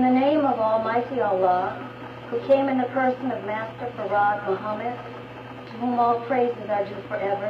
the name of Almighty Allah, who came in the person of Master Farad Muhammad, to whom all praises are due forever,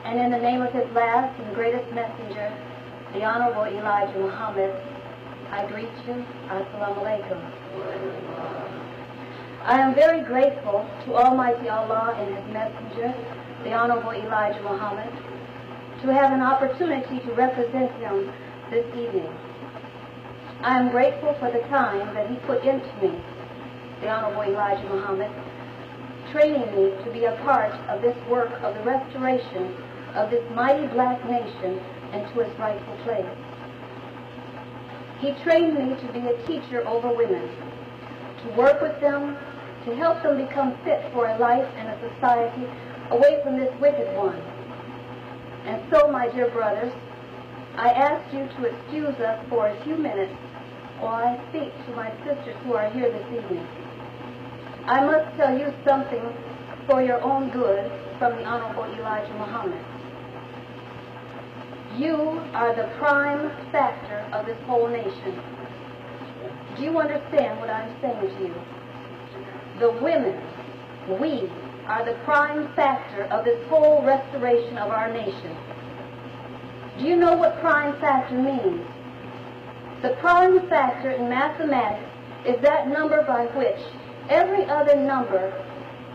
and in the name of his last and greatest messenger, the Honorable Elijah Muhammad, I greet you. Assalamu alaikum. I am very grateful to Almighty Allah and his messenger, the Honorable Elijah Muhammad, to have an opportunity to represent him this evening. I am grateful for the time that he put into me, the Honorable Elijah Muhammad, training me to be a part of this work of the restoration of this mighty black nation into its rightful place. He trained me to be a teacher over women, to work with them, to help them become fit for a life and a society away from this wicked one. And so, my dear brothers, I ask you to excuse us for a few minutes while I speak to my sisters who are here this evening. I must tell you something for your own good from the Honorable Elijah Muhammad. You are the prime factor of this whole nation. Do you understand what I'm saying to you? The women, we, are the prime factor of this whole restoration of our nation. Do you know what prime factor means? The prime factor in mathematics is that number by which every other number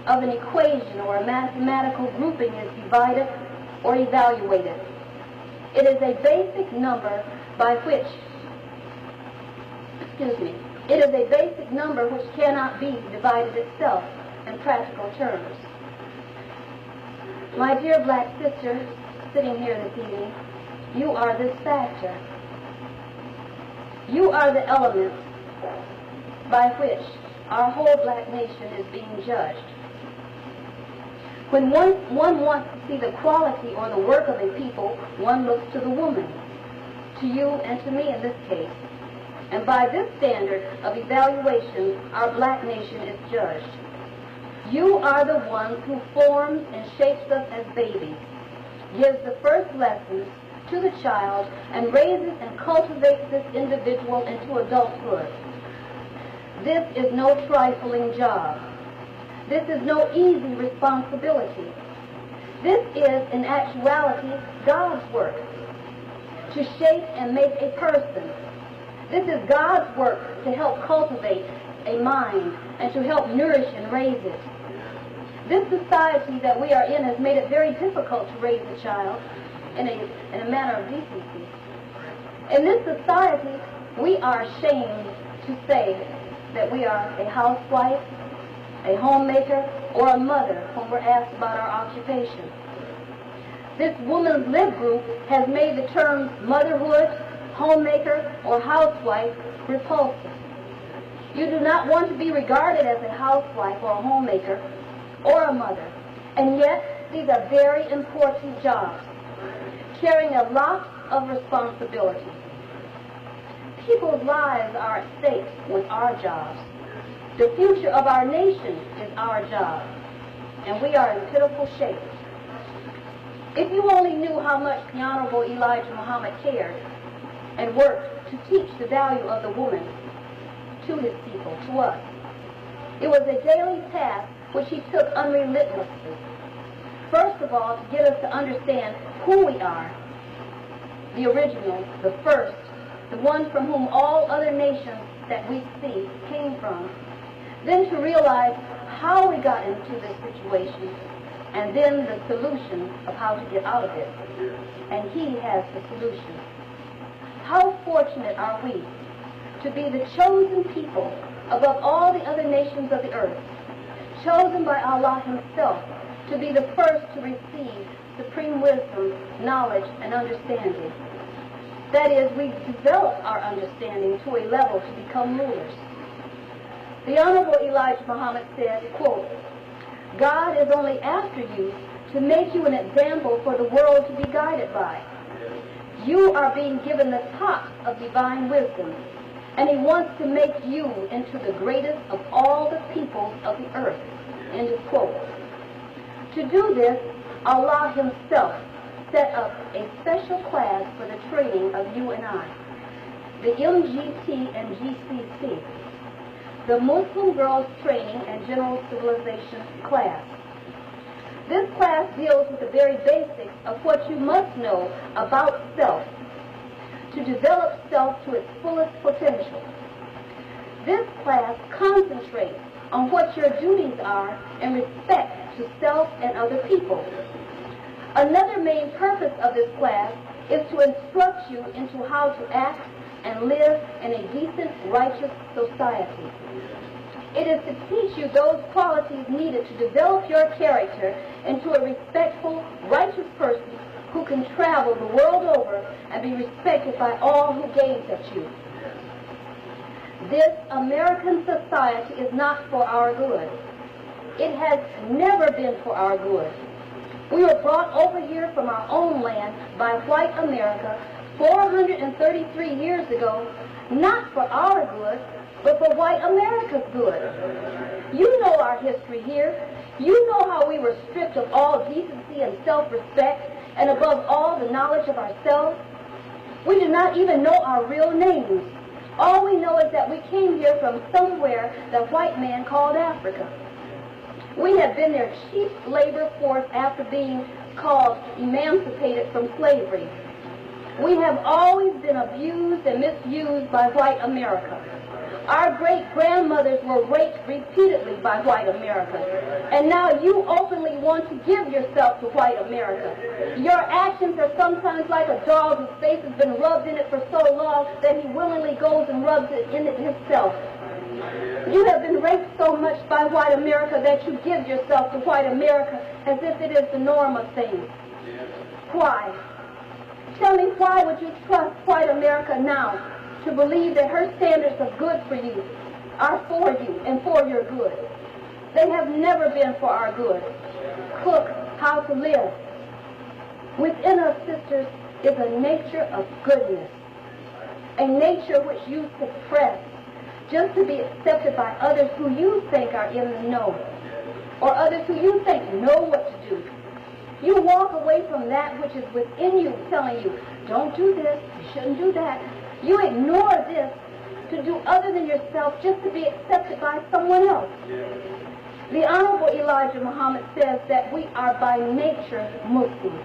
of an equation or a mathematical grouping is divided or evaluated. It is a basic number by which, it is a basic number which cannot be divided itself in practical terms. My dear black sisters sitting here this evening, you are this factor. You are the element by which our whole black nation is being judged. When one wants to see the quality or the work of a people, one looks to the woman, to you and to me in this case. And by this standard of evaluation, our black nation is judged. You are the one who forms and shapes us as babies, gives the first lessons to the child, and raises and cultivates this individual into adulthood. This is no trifling job. This is no easy responsibility. This is, in actuality, God's work, to shape and make a person. This is God's work to help cultivate a mind and to help nourish and raise it. This society that we are in has made it very difficult to raise a child in a manner of decency. In this society, we are ashamed to say that we are a housewife, a homemaker, or a mother when we're asked about our occupation. This woman's lib group has made the terms motherhood, homemaker, or housewife repulsive. You do not want to be regarded as a housewife or a homemaker or a mother, and yet these are very important jobs, carrying a lot of responsibility. People's lives are at stake with our jobs. The future of our nation is our job, and we are in pitiful shape. If you only knew how much the Honorable Elijah Muhammad cared and worked to teach the value of the woman to his people, to us. It was a daily task which he took unrelentlessly. First of all, to get us to understand who we are, the original, the first, the one from whom all other nations that we see came from. Then to realize how we got into this situation, and then the solution of how to get out of it. And he has the solution. How fortunate are we to be the chosen people above all the other nations of the earth, chosen by Allah himself to be the first to receive supreme wisdom, knowledge, and understanding. That is, we develop our understanding to a level to become rulers. The Honorable Elijah Muhammad said, quote, God is only after you to make you an example for the world to be guided by. You are being given the top of divine wisdom, and he wants to make you into the greatest of all the peoples of the earth. End of quote. To do this, Allah himself set up a special class for the training of you and I. the MGT and GCC, the Muslim Girls Training and General Civilization class. This class deals with the very basics of what you must know about self to develop self to its fullest potential. This class concentrates on what your duties are in respect to self and other people. Another main purpose of this class is to instruct you into how to act and live in a decent, righteous society. It is to teach you those qualities needed to develop your character into a respectful, righteous person who can travel the world over and be respected by all who gaze at you. This American society is not for our good. It has never been for our good. We were brought over here from our own land by white America 433 years ago, not for our good, but for white America's good. You know our history here. You know how we were stripped of all decency and self-respect, and above all, the knowledge of ourselves. We do not even know our real names. All we know is that we came here from somewhere that white man called Africa. We have been their cheap labor force after being called emancipated from slavery. We have always been abused and misused by white America. Our great-grandmothers were raped repeatedly by white America. And now you openly want to give yourself to white America. Your actions are sometimes like a dog whose face has been rubbed in it for so long that he willingly goes and rubs it in it himself. You have been raped so much by white America that you give yourself to white America as if it is the norm of things. Why? Tell me, why would you trust white America now to believe that her standards of good for you are for you and for your good? They have never been for our good. Cook, how to live. Within us, sisters, is a nature of goodness, a nature which you suppress just to be accepted by others who you think are in the know, or others who you think know what to do. You walk away from that which is within you telling you, don't do this, you shouldn't do that. You ignore this to do other than yourself just to be accepted by someone else. The Honorable Elijah Muhammad says that we are by nature Muslims.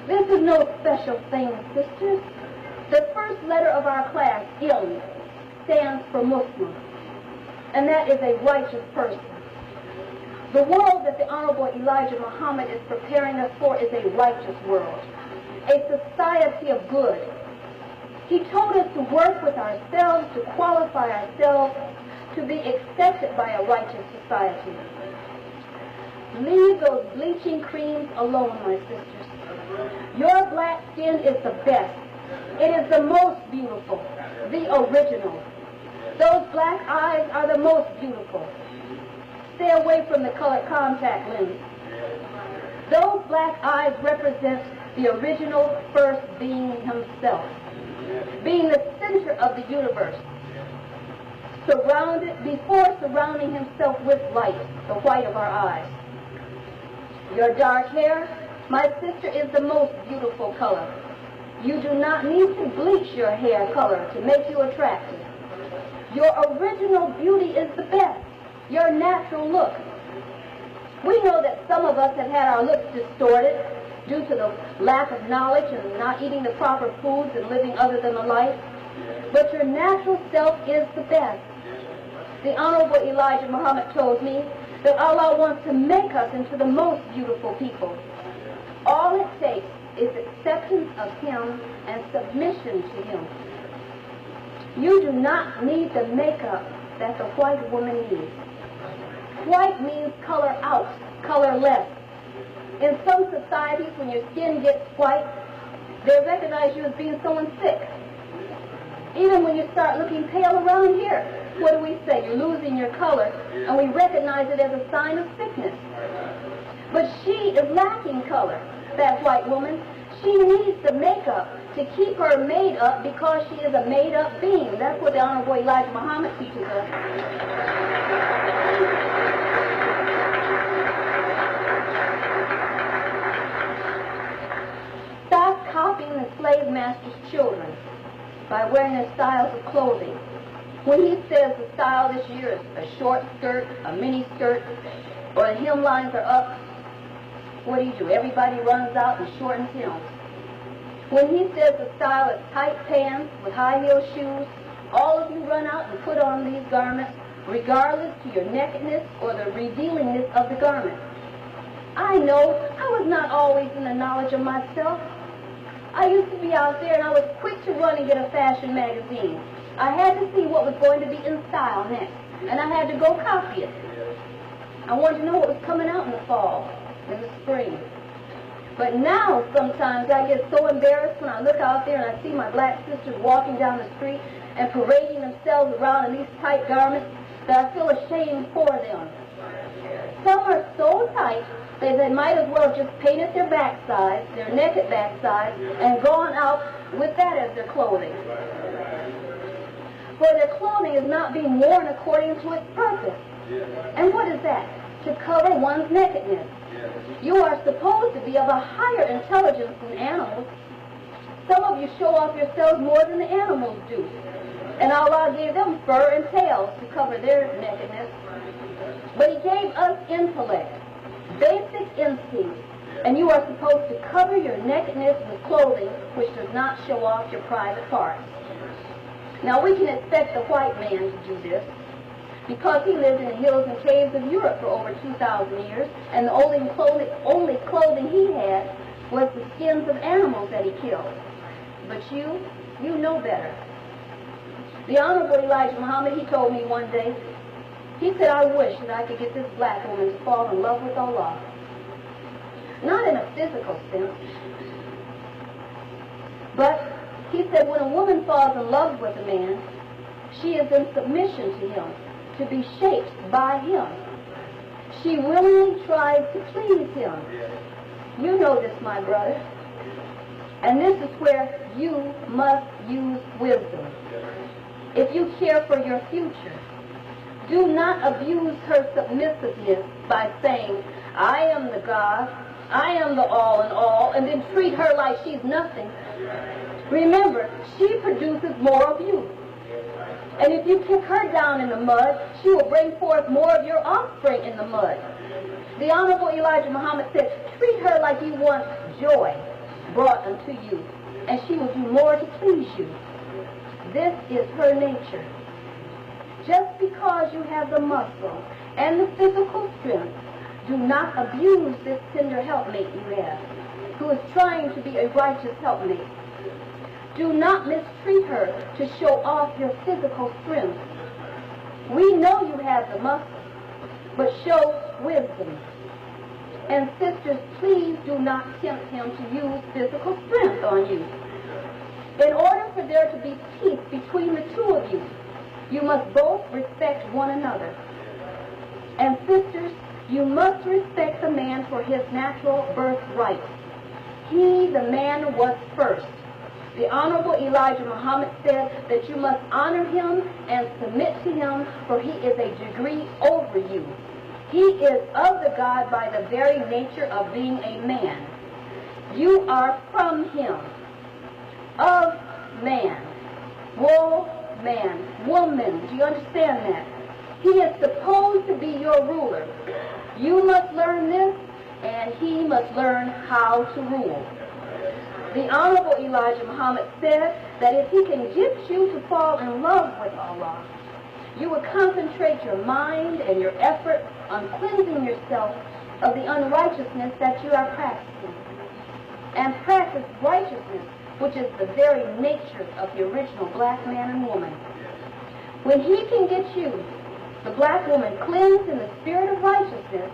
This is no special thing, sisters. The first letter of our class, Ilm, stands for Muslim, and that is a righteous person. The world that the Honorable Elijah Muhammad is preparing us for is a righteous world, a society of good. He told us to work with ourselves, to qualify ourselves, to be accepted by a righteous society. Leave those bleaching creams alone, my sisters. Your black skin is the best. It is the most beautiful, the original. Those black eyes are the most beautiful. Stay away from the colored contact lens. Those black eyes represent the original first being himself, being the center of the universe, before surrounding himself with light, the white of our eyes. Your dark hair, my sister, is the most beautiful color. You do not need to bleach your hair color to make you attractive. Your original beauty is the best, your natural look. We know that some of us have had our looks distorted due to the lack of knowledge and not eating the proper foods and living other than the life. But your natural self is the best. The Honorable Elijah Muhammad told me that Allah wants to make us into the most beautiful people. All it takes is acceptance of Him and submission to Him. You do not need the makeup that the white woman needs. White means color out, color less. In some societies, when your skin gets white, they recognize you as being someone sick. Even when you start looking pale around here, what do we say? You're losing your color, and we recognize it as a sign of sickness. But she is lacking color, that white woman. She needs the makeup to keep her made up because she is a made-up being. That's what the Honorable Elijah Muhammad teaches us. Stop copying the slave master's children. by wearing their styles of clothing. When he says the style this year is a short skirt, a mini skirt, or the hemlines are up, what do? Everybody runs out and shortens hems. When he says the style is tight pants with high heel shoes, all of you run out and put on these garments, regardless to your nakedness or the revealingness of the garment. I know I was not always in the knowledge of myself. I used to be out there and I was quick to run and get a fashion magazine. I had to see what was going to be in style next, and I had to go copy it. I wanted to know what was coming out in the fall, in the spring. But now sometimes I get so embarrassed when I look out there and I see my black sisters walking down the street and parading themselves around in these tight garments that I feel ashamed for them. Some are so tight that they might as well just painted their backside, their naked backside, and gone out with that as their clothing. For their clothing is not being worn according to its purpose. And what is that? To cover one's nakedness. You are supposed to be of a higher intelligence than animals. Some of you show off yourselves more than the animals do. And Allah gave them fur and tails to cover their nakedness. But He gave us intellect, basic instincts, and you are supposed to cover your nakedness with clothing which does not show off your private parts. Now we can expect the white man to do this, because he lived in the hills and caves of Europe for over 2,000 years, and the only clothing he had was the skins of animals that he killed. But you know better. The Honorable Elijah Muhammad, he told me one day, he said, I wish that I could get this black woman to fall in love with Allah. Not in a physical sense, but he said when a woman falls in love with a man, she is in submission to him, to be shaped by him. She willingly tries to please him. You know this, my brother. And this is where you must use wisdom. If you care for your future, do not abuse her submissiveness by saying, I am the God, I am the all in all, and then treat her like she's nothing. Remember, she produces more of you. And if you kick her down in the mud, she will bring forth more of your offspring in the mud. The Honorable Elijah Muhammad said, treat her like you want joy brought unto you, and she will do more to please you. This is her nature. Just because you have the muscle and the physical strength, do not abuse this tender helpmate you have, who is trying to be a righteous helpmate. Do not mistreat her to show off your physical strength. We know you have the muscle, but show wisdom. And sisters, please do not tempt him to use physical strength on you. In order for there to be peace between the two of you, you must both respect one another. And sisters, you must respect the man for his natural birthright. He, the man, was first. The Honorable Elijah Muhammad said that you must honor him and submit to him, for he is a degree over you. He is of the God by the very nature of being a man. You are from him, of man, man, woman. Do you understand that? He is supposed to be your ruler. You must learn this, and he must learn how to rule. The Honorable Elijah Muhammad said that if he can get you to fall in love with Allah, you will concentrate your mind and your effort on cleansing yourself of the unrighteousness that you are practicing, and practice righteousness, which is the very nature of the original black man and woman. When he can get you, the black woman, cleansed in the spirit of righteousness,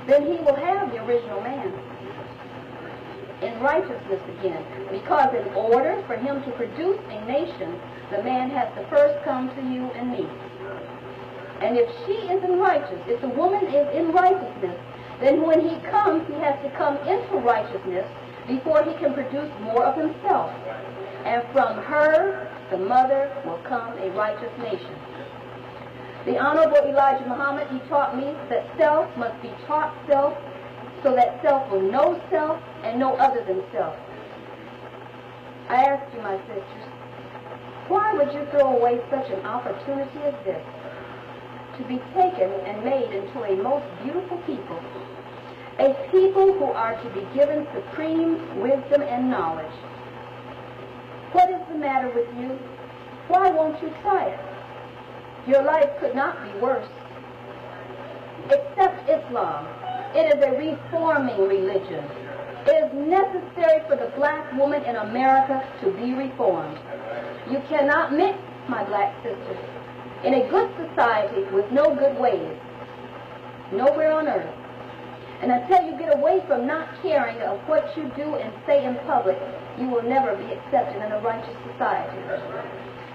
then he will have the original man in righteousness again. Because in order for him to produce a nation, the man has to first come to you and me. And if she is in righteousness, if the woman is in righteousness, then when he comes, he has to come into righteousness before he can produce more of himself. And from her, the mother, will come a righteous nation. The Honorable Elijah Muhammad, he taught me that self must be taught self, so that self will know self and no other than self. I ask you, my sisters, Why would you throw away such an opportunity as this, to be taken and made into a most beautiful people, a people who are to be given supreme wisdom and knowledge? What is the matter with you? Why won't you try it? Your life could not be worse. Accept Islam. It is a reforming religion. It is necessary for the black woman in America to be reformed. You cannot mix, my black sisters, in a good society with no good ways, nowhere on earth. And until you get away from not caring of what you do and say in public, you will never be accepted in a righteous society.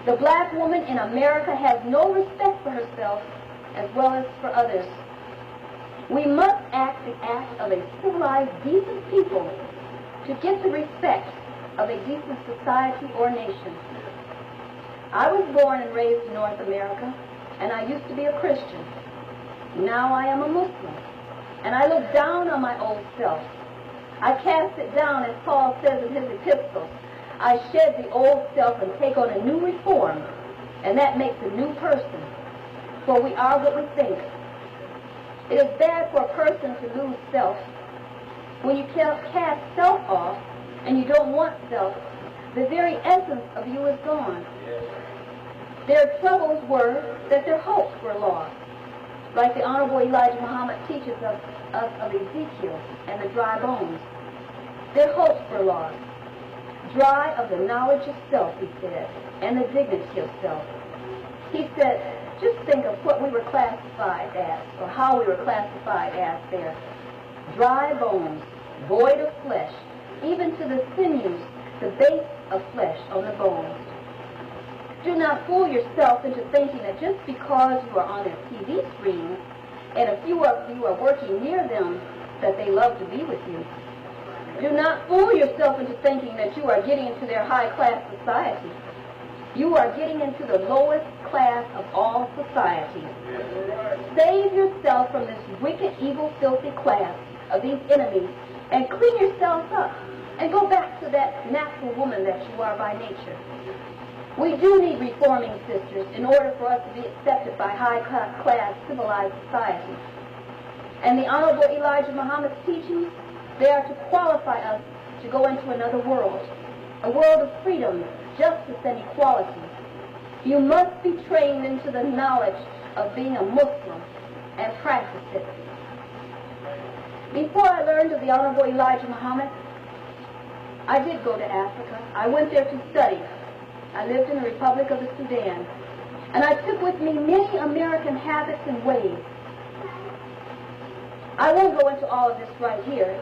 The black woman in America has no respect for herself as well as for others. We must act the act of a civilized, decent people to get the respect of a decent society or nation. I was born and raised in North America, and I used to be a Christian. Now I am a Muslim, and I look down on my old self. I cast it down, as Paul says in his epistles. I shed the old self and take on a new reform, and that makes a new person, for we are what we think. It is bad for a person to lose self. When you cast self off and you don't want self, the very essence of you is gone. Their troubles were that their hopes were lost, like the Honorable Elijah Muhammad teaches us of Ezekiel and the dry bones. Their hopes were lost. Dry of the knowledge of self, he said, and the dignity of self. He said, just think of what we were classified as, or how we were classified as there. Dry bones, void of flesh, even to the sinews, the base of flesh on the bones. Do not fool yourself into thinking that just because you are on their TV screens and a few of you are working near them, that they love to be with you. Do not fool yourself into thinking that you are getting into their high-class society. You are getting into the lowest class of all societies. Save yourself from this wicked, evil, filthy class of these enemies and clean yourself up and go back to that natural woman that you are by nature. We do need reforming, sisters, in order for us to be accepted by high-class civilized society. And the Honorable Elijah Muhammad's teachings, they are to qualify us to go into another world, a world of freedom, justice, and equality. You must be trained into the knowledge of being a Muslim and practice it. Before I learned of the Honorable Elijah Muhammad, I did go to Africa. I went there to study. I lived in the Republic of the Sudan, and I took with me many American habits and ways. I won't go into all of this right here,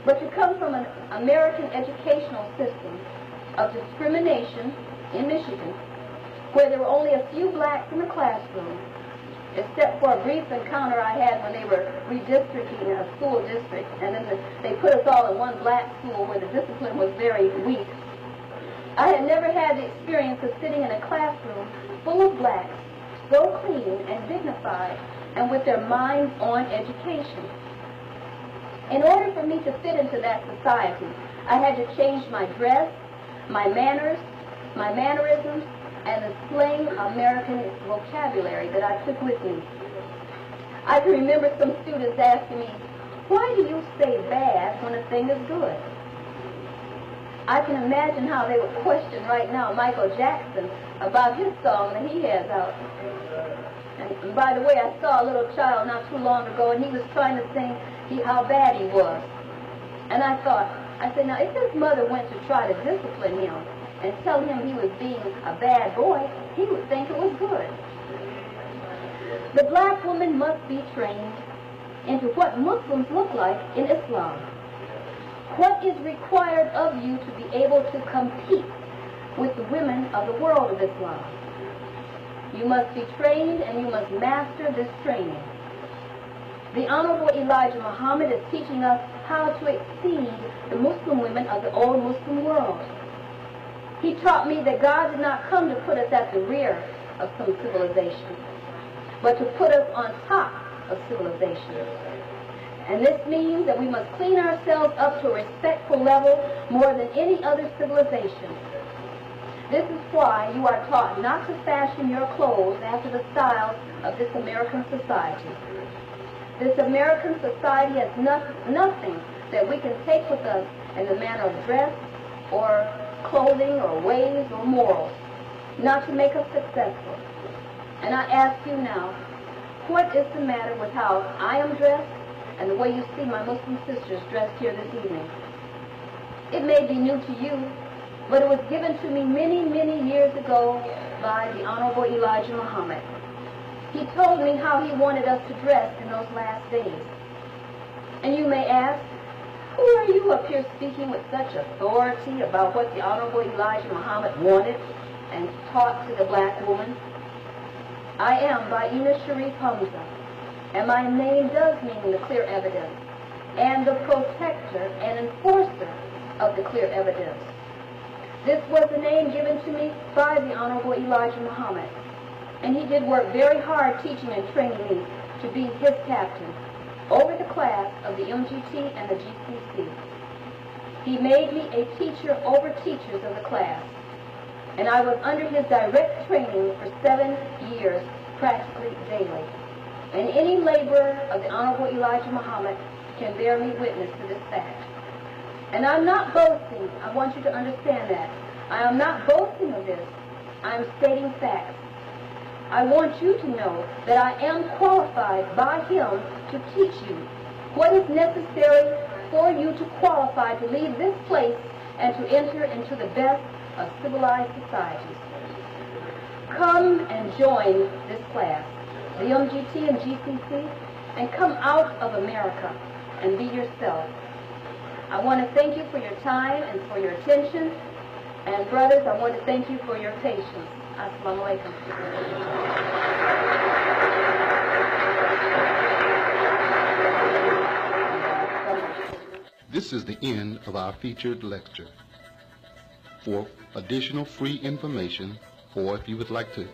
but to come from an American educational system of discrimination in Michigan, where there were only a few blacks in the classroom, except for a brief encounter I had when they were redistricting a school district, and then they put us all in one black school where the discipline was very weak. I had never had the experience of sitting in a classroom full of blacks, so clean and dignified, and with their minds on education. In order for me to fit into that society, I had to change my dress, my manners, my mannerisms, and the slang American vocabulary that I took with me. I can remember some students asking me, why do you say bad when a thing is good? I can imagine how they would question right now Michael Jackson about his song that he has out. And by the way, I saw a little child not too long ago, and he was trying to sing how bad he was. And I said, now if his mother went to try to discipline him and tell him he was being a bad boy, he would think it was good. The black woman must be trained into what Muslims look like in Islam. What is required of you to be able to compete with the women of the world of Islam? You must be trained, and you must master this training. The Honorable Elijah Muhammad is teaching us how to exceed the Muslim women of the old Muslim world. He taught me that God did not come to put us at the rear of some civilization, but to put us on top of civilization. And this means that we must clean ourselves up to a respectful level more than any other civilization. This is why you are taught not to fashion your clothes after the style of this American society. This American society has nothing that we can take with us in the manner of dress or clothing or ways or morals, not to make us successful. And I ask you now, what is the matter with how I am dressed and the way you see my Muslim sisters dressed here this evening? It may be new to you, but it was given to me many, many years ago by the Honorable Elijah Muhammad. He told me how he wanted us to dress in those last days. And you may ask, who are you up here speaking with such authority about what the Honorable Elijah Muhammad wanted and taught to the black woman? I am Bayyinah Shareef-Hamzah, and my name does mean the clear evidence, and the protector and enforcer of the clear evidence. This was the name given to me by the Honorable Elijah Muhammad, and he did work very hard teaching and training me to be his captain over the class of the MGT and the GCC. He made me a teacher over teachers of the class, and I was under his direct training for 7 years, practically daily. And any laborer of the Honorable Elijah Muhammad can bear me witness to this fact. And I'm not boasting. I want you to understand that. I am not boasting of this. I am stating facts. I want you to know that I am qualified by him to teach you what is necessary for you to qualify to leave this place and to enter into the best of civilized societies. Come and join this class, the MGT and GCC, and come out of America and be yourself. I want to thank you for your time and for your attention. And brothers, I want to thank you for your patience. Assalamu alaikum. This is the end of our featured lecture. For additional free information, or if you would like to